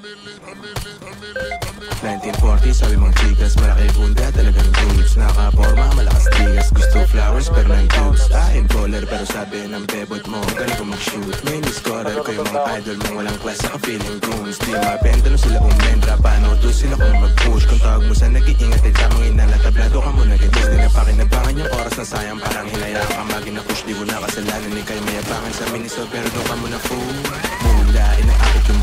1940, sabi mong chikas, malaki bunda, talagang dudes. Nakaporma, malakas tigas, gusto flowers pero ng dudes. I'm baller pero sabi ng bebot mo, galing ko mag-shoot. Main scorer ko yung mga idol mo, walang class, saka feeling goons. Di mapenta no sila umendra, paano to sila kung mag-push. Kung tawag mo sa nag-iingat ay tamang inalatablado ka muna ganyan. Di na pakinabangan yung oras na sayang, parang hinayaan ka magina-push. Di ko na kasalanan, ni kayo mayabangan sa miniso, pero doon ka muna fool. Mula, inaakit yung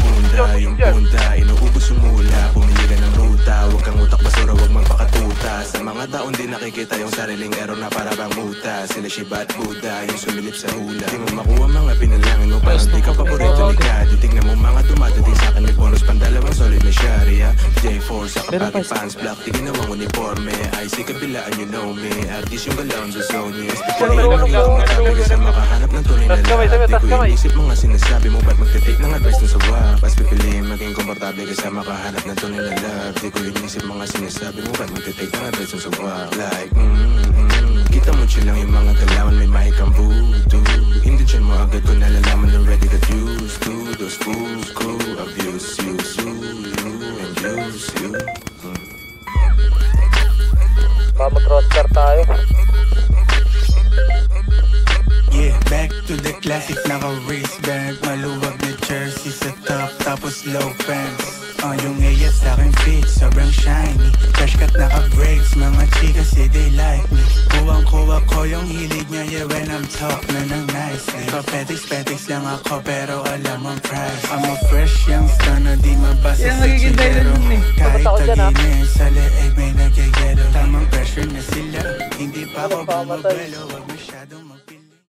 bunda, inuubos yung mula. Pumili ka ng ruta, huwag kang utak basura, huwag magpakatuta. Sa mga taon di nakikita yung sariling error na para bang muta. Sila Shiba at Buddha, yung sumilip sa hula. Di mo makuha mga pinalangin mo, parang di ka paborito ni Kadi. Tignan mo mga dumadating sa akin, may bonus pandalawang solid na sharia. J4 sa kapagi pants black, di ginawang uniforme. IC kabilaan, you know me, artist yung galaon sa zone niya. Especially yung nakikita matapig sa makahanap ng tunay na lahat. Di ko inisip mga sinasabi mo, ba't magtitake ng advice dun sa wap. Mas pipiliin maging komportable kasi makahanap ng tunay na love. Di ko inisip mga sinasabi mo, ba't magtitake ng advice dun sa wap. Like, kita mo chill lang yung mga galawan, may mahikang voodoo. Hindi dyan mo agad ko nalalaman, already got used to those fools who abuse you, and use you. Mag-roster tayo. Yeah, back to the classic, naka-wristband. Maluwag na jersey sa top, tapos low pants. Yung AS sa'kin fit, sobrang shiny. Fresh cut naka-breaks, mga chicas say they like me. Kuwang-kuwa ko yung hilig niya, yeah, when I'm talking ng nicely. Kopetiks lang ako, pero alam ang price. I'm a fresh youngster na di mabasa sa chilero. Kahit taginin sa leeg, may nagyayelo. Tamang pressure na sila, hindi pa ako bumabalo. Wag masyadong